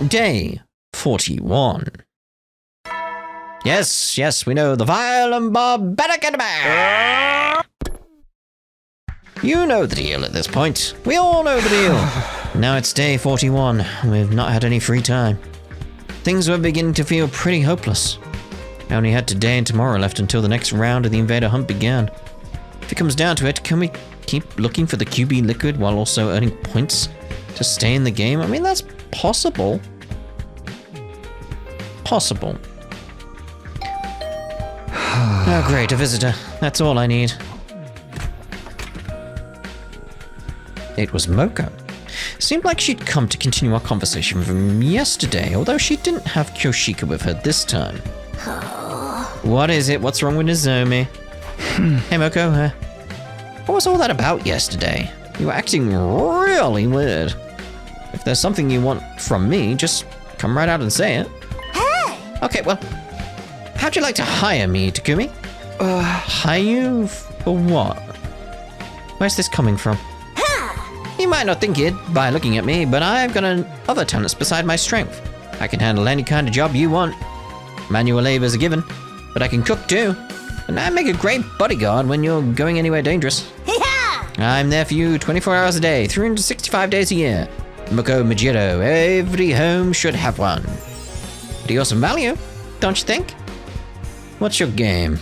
Day 41. Yes, we know the vile and barbaric enemy! You know the deal at this point. We all know the deal. Now it's day 41. We've not had any free time. Things were beginning to feel pretty hopeless. I only had today and tomorrow left until the next round of the invader hunt began. If it comes down to it, can we keep looking for the QB liquid while also earning points to stay in the game? I mean, that's possible. Possible. Oh great, a visitor. That's all I need. It was Moko. Seemed like she'd come to continue our conversation from yesterday, although she didn't have Kyoshika with her this time. What is it? What's wrong with Nozomi? Hey Moko, what was all that about yesterday? You were acting really weird. If there's something you want from me, just come right out and say it. Hey! Okay, well, how'd you like to hire me, Takumi? Hire you for what? Where's this coming from? You might not think it by looking at me, but I've got other talents beside my strength. I can handle any kind of job you want. Manual labor is a given, but I can cook too. And I make a great bodyguard when you're going anywhere dangerous. I'm there for you 24 hours a day, 365 days a year. Moko Majiro, every home should have one. Pretty awesome value, don't you think? What's your game?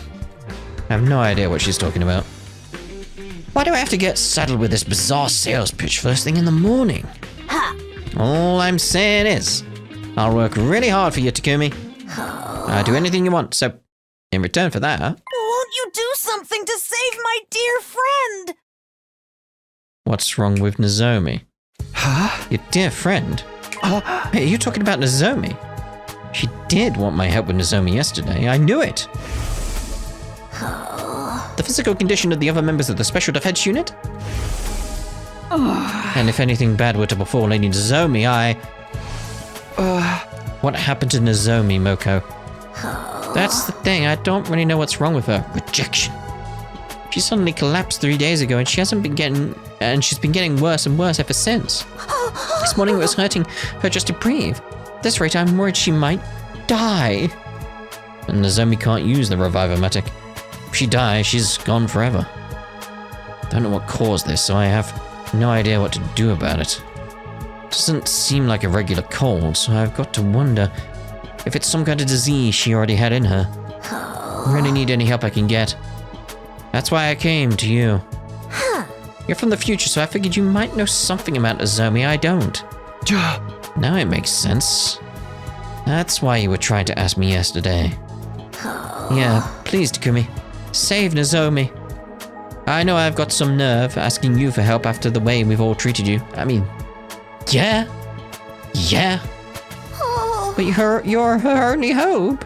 I have no idea what she's talking about. Why do I have to get saddled with this bizarre sales pitch first thing in the morning? All I'm saying is, I'll work really hard for you, Takumi. I'll do anything you want, so in return for that... Won't you do something to save my dear friend? What's wrong with Nozomi? Your dear friend? Hey, are you talking about Nozomi? She did want my help with Nozomi yesterday. I knew it. The physical condition of the other members of the Special Defense Unit? And if anything bad were to befall Lady Nozomi, What happened to Nozomi, Moko? That's the thing, I don't really know what's wrong with her. Rejection. She suddenly collapsed 3 days ago and she's been getting worse and worse ever since. This morning it was hurting her just to breathe. At this rate, I'm worried she might die. And Nozomi can't use the Revivomatic. If she dies, she's gone forever. Don't know what caused this, so I have no idea what to do about it. Doesn't seem like a regular cold, so I've got to wonder if it's some kind of disease she already had in her. I really need any help I can get. That's why I came to you. You're from the future, so I figured you might know something about Nozomi I don't. Now it makes sense. That's why you were trying to ask me yesterday. Yeah, please, Takumi. Save Nozomi. I know I've got some nerve asking you for help after the way we've all treated you. I mean, yeah. But you're her only hope.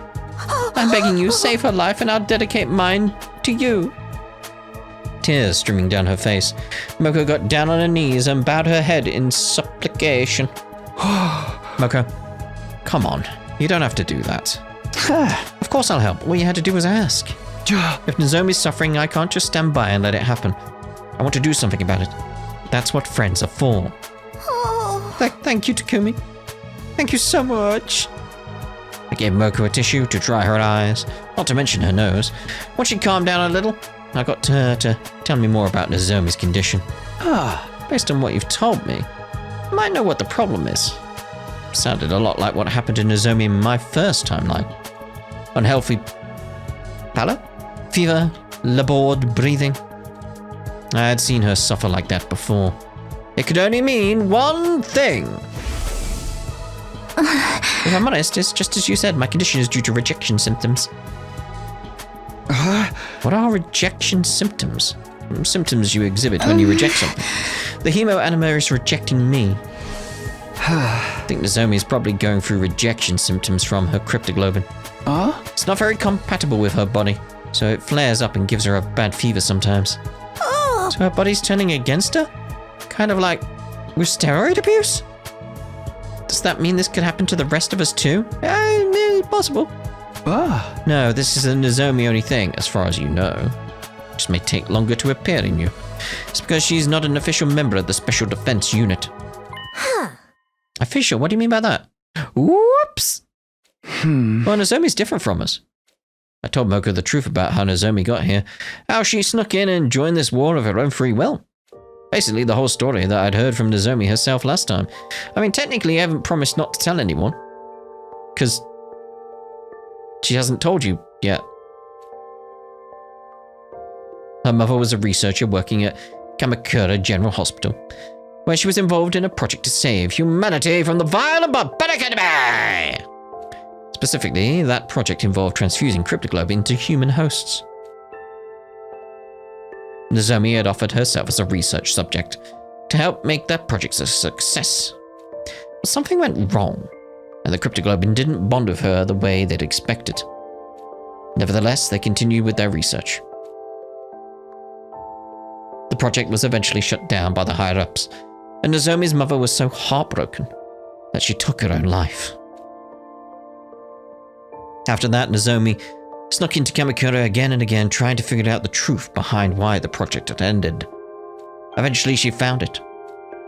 I'm begging you, save her life and I'll dedicate mine to you. Tears streaming down her face, Moko got down on her knees and bowed her head in supplication. Moko, come on. You don't have to do that. Of course I'll help. All you had to do was ask. If Nozomi's suffering, I can't just stand by and let it happen. I want to do something about it. That's what friends are for. Thank you, Takumi. Thank you so much. I gave Moko a tissue to dry her eyes, not to mention her nose. Once she calmed down a little, I got her to tell me more about Nozomi's condition. Based on what you've told me, I might know what the problem is. Sounded a lot like what happened to Nozomi in my first timeline. Unhealthy pallor, fever, labored breathing. I had seen her suffer like that before. It could only mean one thing. If I'm honest, it's just as you said, my condition is due to rejection symptoms. What are rejection symptoms? Symptoms you exhibit when you reject something. The hemo anima is rejecting me. I think Nozomi is probably going through rejection symptoms from her cryptoglobin. It's not very compatible with her body, so it flares up and gives her a bad fever sometimes. So her body's turning against her? Kind of like with steroid abuse? Does that mean this could happen to the rest of us too? Possible. No, this is a Nozomi only thing, as far as you know. Just may take longer to appear in you. It's because she's not an official member of the Special Defense Unit. Official? What do you mean by that? Whoops! Well, Nozomi's different from us. I told Moko the truth about how Nozomi got here, how she snuck in and joined this war of her own free will. Basically, the whole story that I'd heard from Nozomi herself last time. I mean, technically, I haven't promised not to tell anyone. Because she hasn't told you yet. Her mother was a researcher working at Kamakura General Hospital, where she was involved in a project to save humanity from the vile and barbaric enemy. Specifically, that project involved transfusing cryptoglobin to human hosts. Nozomi had offered herself as a research subject to help make that project a success. But something went wrong, and the cryptoglobin didn't bond with her the way they'd expected. Nevertheless, they continued with their research. The project was eventually shut down by the higher-ups, and Nozomi's mother was so heartbroken that she took her own life. After that, Nozomi snuck into Kamakura again and again, trying to figure out the truth behind why the project had ended. Eventually, she found it.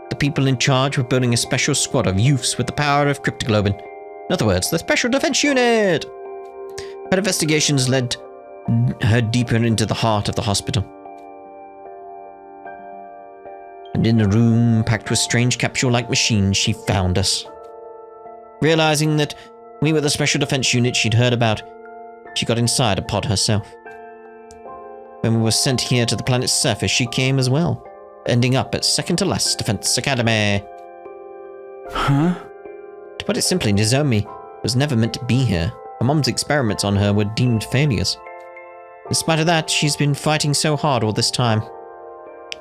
The people in charge were building a special squad of youths with the power of cryptoglobin. In other words, the Special Defense Unit! Her investigations led her deeper into the heart of the hospital. And in a room packed with strange capsule-like machines, she found us. Realizing that we were the Special Defense Unit she'd heard about, she got inside a pod herself. When we were sent here to the planet's surface, she came as well, ending up at second to last Defense Academy. Huh? To put it simply, Nozomi was never meant to be here. Her mom's experiments on her were deemed failures. In spite of that, she's been fighting so hard all this time.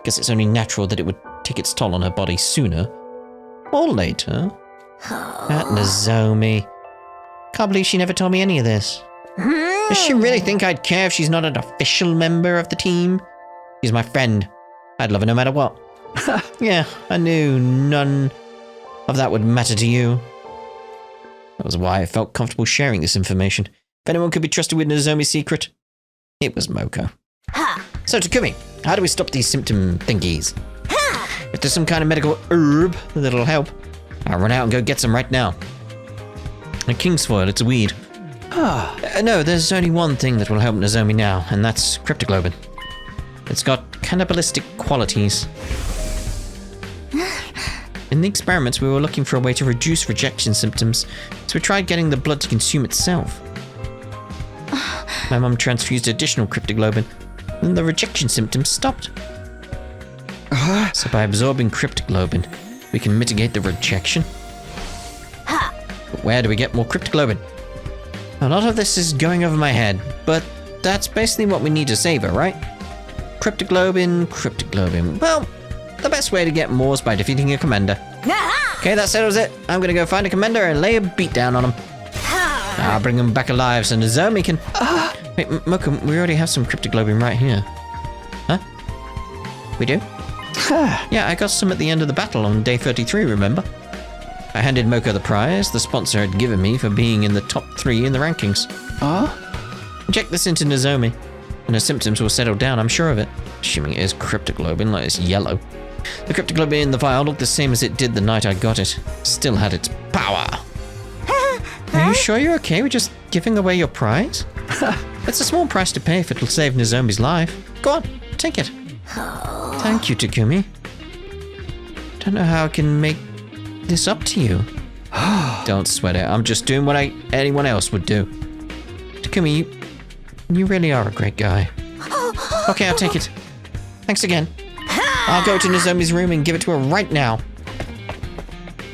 Guess it's only natural that it would take its toll on her body sooner or later. That Nozomi. Can't believe she never told me any of this. Does she really think I'd care if she's not an official member of the team? She's my friend. I'd love her no matter what. Yeah, I knew none of that would matter to you. That was why I felt comfortable sharing this information. If anyone could be trusted with Nozomi's secret, it was Moko. So, Takumi, how do we stop these symptom thingies? If there's some kind of medical herb that'll help, I'll run out and go get some right now. A king's foil, it's a weed. No, there's only one thing that will help Nozomi now, and that's cryptoglobin. It's got cannibalistic qualities. In the experiments, we were looking for a way to reduce rejection symptoms, so we tried getting the blood to consume itself. My mum transfused additional cryptoglobin, and the rejection symptoms stopped. So by absorbing cryptoglobin, we can mitigate the rejection. But where do we get more cryptoglobin? A lot of this is going over my head, but that's basically what we need to save her, right? Cryptoglobin. Well, the best way to get more is by defeating a commander. Okay, that settles it. I'm gonna go find a commander and lay a beat down on him. I'll bring him back alive so Nozomi can... Wait, Moko, we already have some cryptoglobin right here. Huh? We do? Yeah, I got some at the end of the battle on day 33, remember? I handed Moko the prize the sponsor had given me for being in the top 3 in the rankings. Inject this into Nozomi, and her symptoms will settle down, I'm sure of it. Assuming it is cryptoglobin, like it's yellow. The cryptoglobin in the vial looked the same as it did the night I got it. Still had its power. Are you sure you're okay with just giving away your prize? It's a small price to pay if it'll save Nozomi's life. Go on, take it. Thank you, Takumi. Don't know how I can make this up to you. Don't sweat it. I'm just doing what anyone else would do. Takumi, you really are a great guy. Okay, I'll take it. Thanks again. I'll go to Nozomi's room and give it to her right now.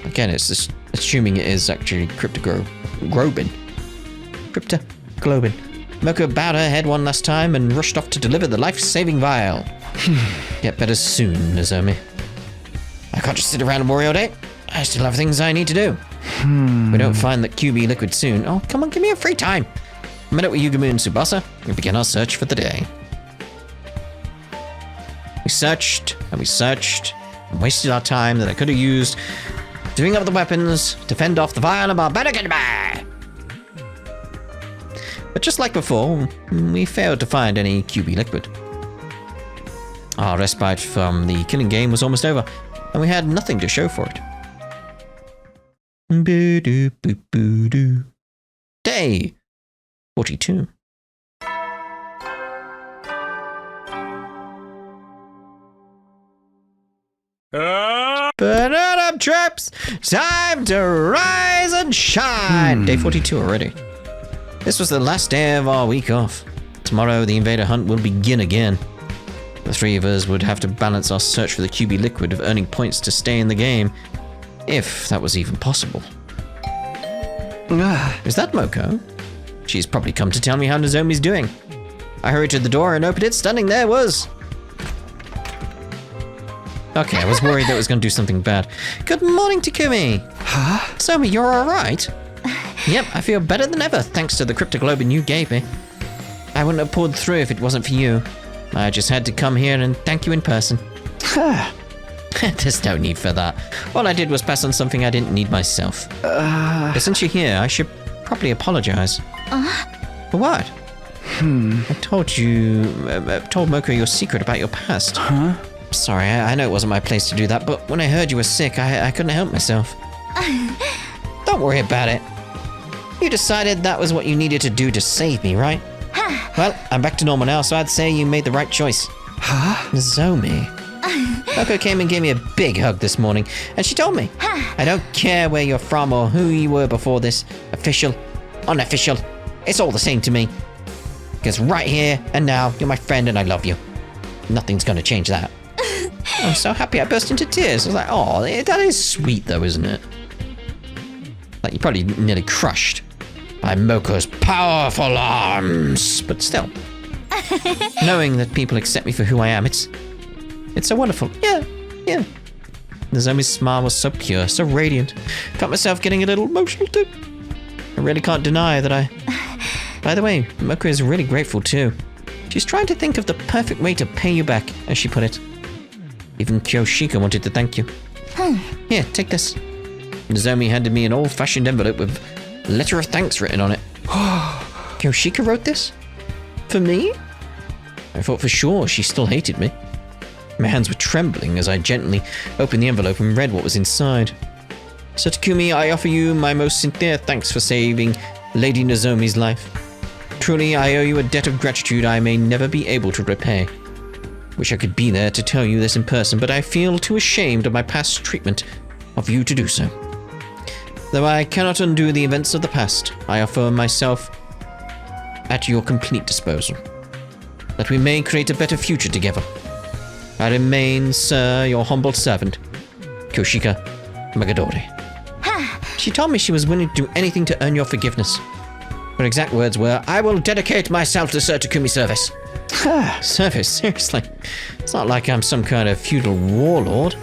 Again, it's just assuming it is actually cryptoglobin. Cryptoglobin. Moko bowed her head one last time and rushed off to deliver the life-saving vial. Get better soon, Nozomi. I can't just sit around and worry all day. I still have things I need to do. If we don't find that QB liquid soon. Oh, come on, give me a free time. I met up with Yugumu and Tsubasa. We began our search for the day. We searched and wasted our time that I could have used doing up the weapons to fend off the vile and barbaric enemy. But just like before, we failed to find any QB liquid. Our respite from the killing game was almost over, and we had nothing to show for it. Boo-doo-boo-boo-doo. Day 42. But up, troops! Time to rise and shine! Day 42 already. This was the last day of our week off. Tomorrow, the invader hunt will begin again. The three of us would have to balance our search for the QB liquid of earning points to stay in the game, if that was even possible. Is that Moko? She's probably come to tell me how Nozomi's doing. I hurried to the door and opened it. Standing there was... Okay, I was worried that it was going to do something bad. Good morning, Takumi. Huh? Nozomi, you're all right? Yep, I feel better than ever, thanks to the cryptoglobin you gave me. I wouldn't have pulled through if it wasn't for you. I just had to come here and thank you in person. There's no need for that. All I did was pass on something I didn't need myself. But since you're here, I should probably apologize. For what? I told Moko your secret about your past. Huh? Sorry, I know it wasn't my place to do that, but when I heard you were sick, I couldn't help myself. Don't worry about it. You decided that was what you needed to do to save me, right? Well, I'm back to normal now, so I'd say you made the right choice. Huh? Nozomi. Moko came and gave me a big hug this morning, and she told me, I don't care where you're from or who you were before this, official, unofficial, it's all the same to me. Because right here and now, you're my friend and I love you. Nothing's gonna change that. I'm so happy I burst into tears. I was like, oh, that is sweet though, isn't it? Like, you're probably nearly crushed by Moko's powerful arms. But still, knowing that people accept me for who I am, it's so wonderful. Yeah. Nozomi's smile was so pure, so radiant. Got myself getting a little emotional too. I really can't deny that By the way, Moko is really grateful too. She's trying to think of the perfect way to pay you back, as she put it. Even Kyoshika wanted to thank you. Here, take this. Nozomi handed me an old-fashioned envelope with a letter of thanks written on it. Kyoshika wrote this? For me? I thought for sure she still hated me. My hands were trembling as I gently opened the envelope and read what was inside. So Takumi, I offer you my most sincere thanks for saving Lady Nozomi's life. Truly, I owe you a debt of gratitude I may never be able to repay. Wish I could be there to tell you this in person, but I feel too ashamed of my past treatment of you to do so. Though I cannot undo the events of the past, I offer myself at your complete disposal, that we may create a better future together. I remain, sir, your humble servant, Kyoshika Magadori. She told me she was willing to do anything to earn your forgiveness. Her exact words were, I will dedicate myself to Sir Takumi's service. Service? Seriously? It's not like I'm some kind of feudal warlord.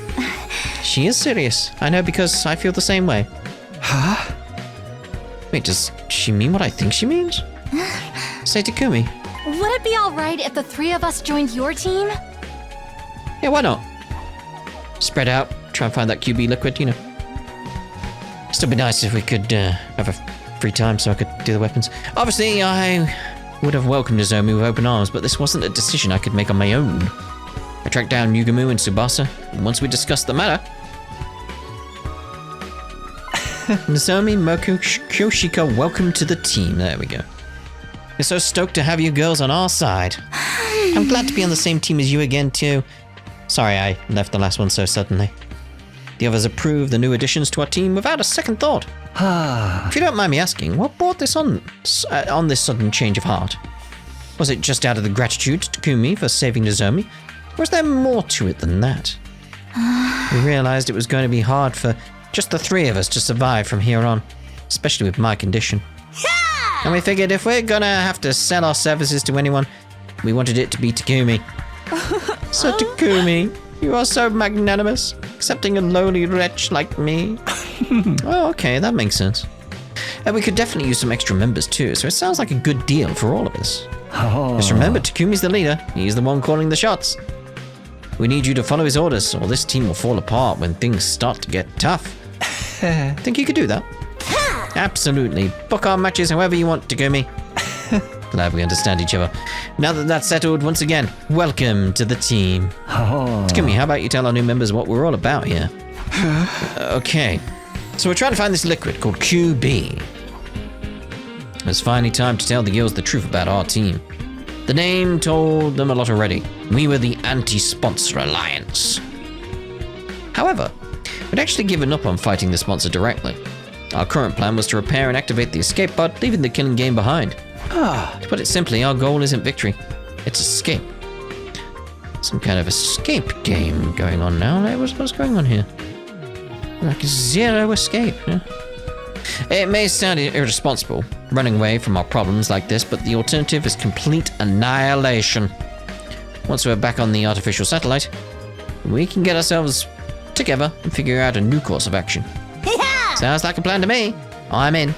She is serious. I know because I feel the same way. Huh? Wait, does she mean what I think she means? Say Takumi. Would it be alright if the three of us joined your team? Yeah, why not? Spread out, try and find that QB liquid, you know. Still be nice if we could have a free time so I could do the weapons. Obviously, I would have welcomed Nozomi with open arms, but this wasn't a decision I could make on my own. I tracked down Yugamu and Tsubasa, and once we discussed the matter... Nozomi, Moko, Kyoshika, welcome to the team. There we go. We're so stoked to have you girls on our side. I'm glad to be on the same team as you again, too. Sorry I left the last one so suddenly. The others approved the new additions to our team without a second thought. If you don't mind me asking, what brought this on this sudden change of heart? Was it just out of the gratitude to Takumi for saving Nozomi? Or is there more to it than that? We realized it was going to be hard for just the three of us to survive from here on, especially with my condition. And we figured if we're gonna have to sell our services to anyone, we wanted it to be Takumi. So Takumi, you are so magnanimous, accepting a lowly wretch like me. Oh, okay, that makes sense. And we could definitely use some extra members too, so it sounds like a good deal for all of us. Just remember, Takumi's the leader. He's the one calling the shots. We need you to follow his orders, or this team will fall apart when things start to get tough. Think you could do that? Absolutely. Book our matches however you want, Takumi. Glad we understand each other. Now that that's settled, once again, welcome to the team. Takumi, how about you tell our new members what we're all about here? Okay. So we're trying to find this liquid called QB. It's finally time to tell the girls the truth about our team. The name told them a lot already. We were the Anti-Sponsor Alliance. However, we'd actually given up on fighting the sponsor directly. Our current plan was to repair and activate the escape pod, leaving the killing game behind. To put it simply, our goal isn't victory, it's escape. Some kind of escape game going on now. What's going on here? Like zero escape, yeah? It may sound irresponsible, running away from our problems like this, but the alternative is complete annihilation. Once we're back on the artificial satellite, we can get ourselves together and figure out a new course of action. Yeah! Sounds like a plan to me. I'm in.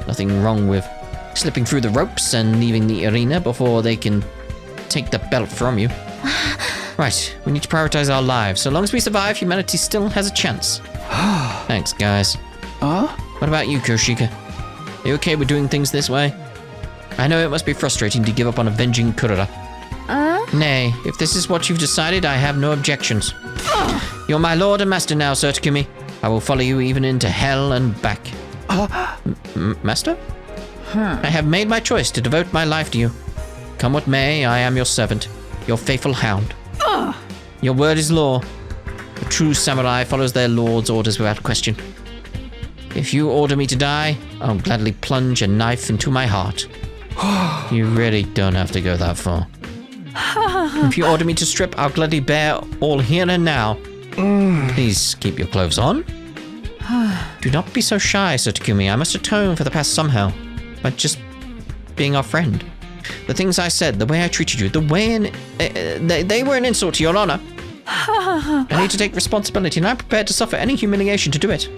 Nothing wrong with slipping through the ropes and leaving the arena before they can take the belt from you. Right, we need to prioritize our lives. So long as we survive, humanity still has a chance. Thanks, guys. What about you, Koshika? Are you okay with doing things this way? I know it must be frustrating to give up on avenging Kurara. Nay, if this is what you've decided, I have no objections. You're my lord and master now, Sir Takumi. I will follow you even into hell and back. Master? I have made my choice to devote my life to you. Come what may, I am your servant, your faithful hound. Your word is law. A true samurai follows their lord's orders without question. If you order me to die, I'll gladly plunge a knife into my heart. You really don't have to go that far. If you order me to strip, I'll gladly bear all here and now. Please keep your clothes on. Do not be so shy, Sir Takumi. I must atone for the past somehow. By just being our friend. The things I said, the way I treated you, the way they were an insult to your honor. I need to take responsibility, and I'm prepared to suffer any humiliation to do it.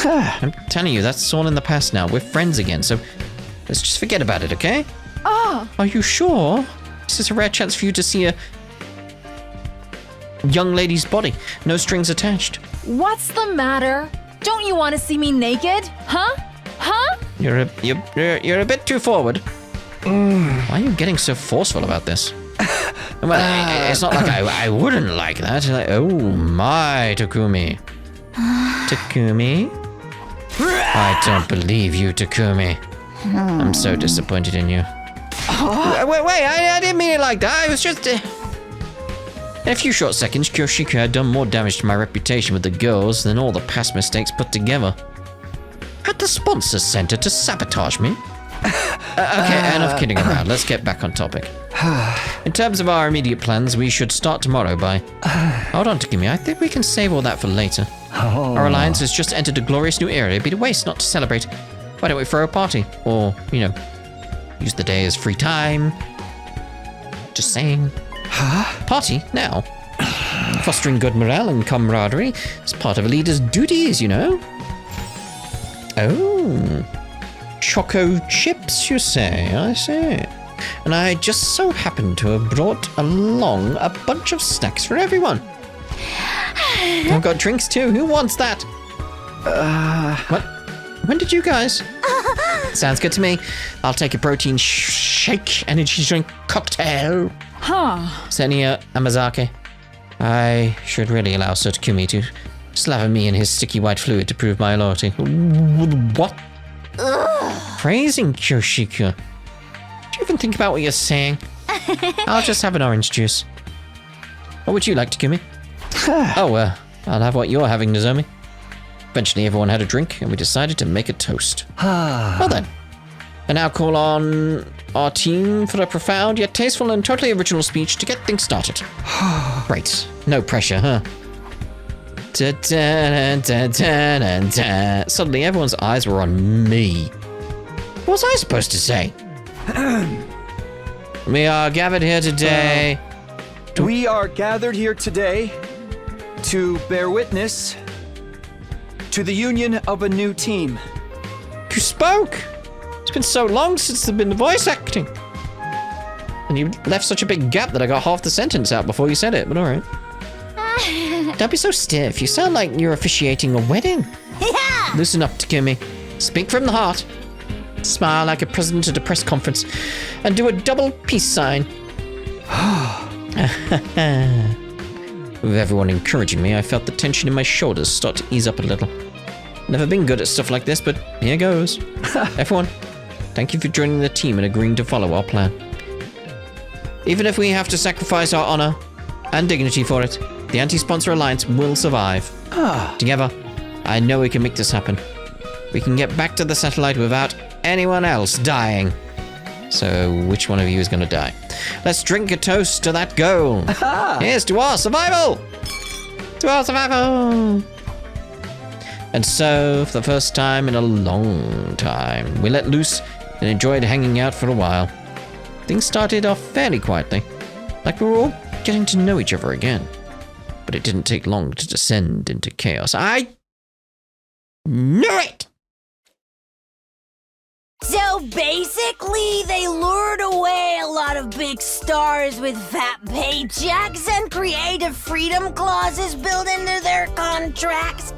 I'm telling you, that's all in the past now. We're friends again, so let's just forget about it, okay? Are you sure? This is a rare chance for you to see a young lady's body. No strings attached. What's the matter? Don't you want to see me naked? Huh? You're a bit too forward. Why are you getting so forceful about this? Well, it's not like I wouldn't like that. Like, oh my, Takumi. Takumi? I don't believe you, Takumi. I'm so disappointed in you. Wait, I didn't mean it like that. I was just... In a few short seconds, Kyoshika had done more damage to my reputation with the girls than all the past mistakes put together. Had the sponsors sent her to sabotage me? Okay, enough kidding around. Let's get back on topic. In terms of our immediate plans, we should start tomorrow by... Hold on, Takumi. I think we can save all that for later. Our alliance has just entered a glorious new era. It'd be a waste not to celebrate. Why don't we throw a party? Or, use the day as free time. Just saying. Party now. Fostering good morale and camaraderie is part of a leader's duties, you know. Oh. Choco chips, you say? I see. And I just so happen to have brought along a bunch of snacks for everyone. I've got drinks too. Who wants that? What? When did you guys? Sounds good to me. I'll take a protein shake, energy drink cocktail. Senia Amazake. I should really allow Sir Takumi to slather me in his sticky white fluid to prove my loyalty. What? Praising Kyoshika. Do you even think about what you're saying? I'll just have an orange juice. What would you like, Takumi? I'll have what you're having, Nozomi. Eventually everyone had a drink and we decided to make a toast. Well then. I now call on our team for a profound yet tasteful and totally original speech to get things started. Great. No pressure, huh? Suddenly everyone's eyes were on me. What was I supposed to say? We are gathered here today. We are gathered here today to bear witness to the union of a new team. You spoke! It's been so long since there's been voice acting. And you left such a big gap that I got half the sentence out before you said it, but alright. Don't be so stiff. You sound like you're officiating a wedding. Yeah! Loosen up, Takumi. Speak from the heart. Smile like a president at a press conference. And do a double peace sign. With everyone encouraging me, I felt the tension in my shoulders start to ease up a little. Never been good at stuff like this, but here goes. Everyone, thank you for joining the team and agreeing to follow our plan. Even if we have to sacrifice our honor and dignity for it, the Anti-Sponsor Alliance will survive. Together, I know we can make this happen. We can get back to the satellite without anyone else dying. So, which one of you is going to die? Let's drink a toast to that goal. Here's to our survival! To our survival! And so, for the first time in a long time, we let loose and enjoyed hanging out for a while. Things started off fairly quietly, like we were all getting to know each other again. But it didn't take long to descend into chaos. I knew it! So basically, they lured away a lot of big stars with fat paychecks and creative freedom clauses built into their contracts.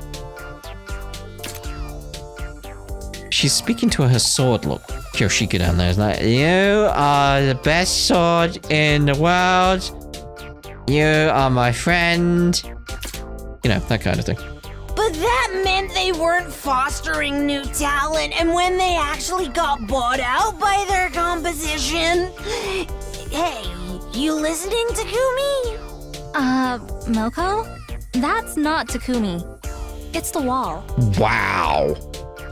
She's speaking to her sword look. Kyoshika down there is like, you are the best sword in the world. You are my friend. You know, that kind of thing. But that meant they weren't fostering new talent, and when they actually got bought out by their composition... Hey, you listening, Takumi? Moko? That's not Takumi. It's the wall. Wow.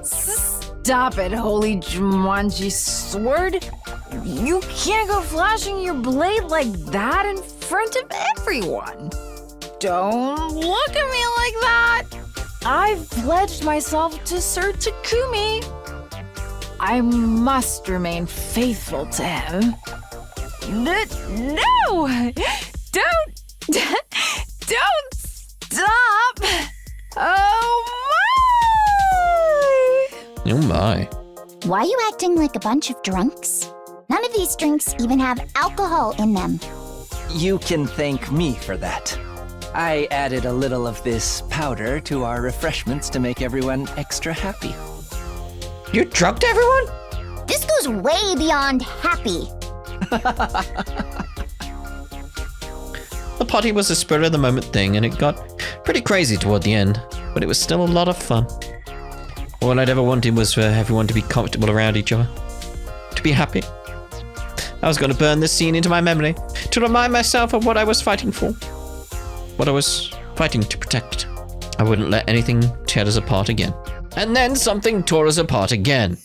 Stop it, holy Jumanji sword. You can't go flashing your blade like that in front of everyone. Don't look at me like that. I've pledged myself to Sir Takumi. I must remain faithful to him. No! Don't stop! Oh my! Oh my. Why are you acting like a bunch of drunks? None of these drinks even have alcohol in them. You can thank me for that. I added a little of this powder to our refreshments to make everyone extra happy. You drugged everyone? This goes way beyond happy. The party was a spur of the moment thing, and it got pretty crazy toward the end, but it was still a lot of fun. All I'd ever wanted was for everyone to be comfortable around each other, to be happy. I was going to burn this scene into my memory, to remind myself of what I was fighting for, what I was fighting to protect. I wouldn't let anything tear us apart again. And then something tore us apart again.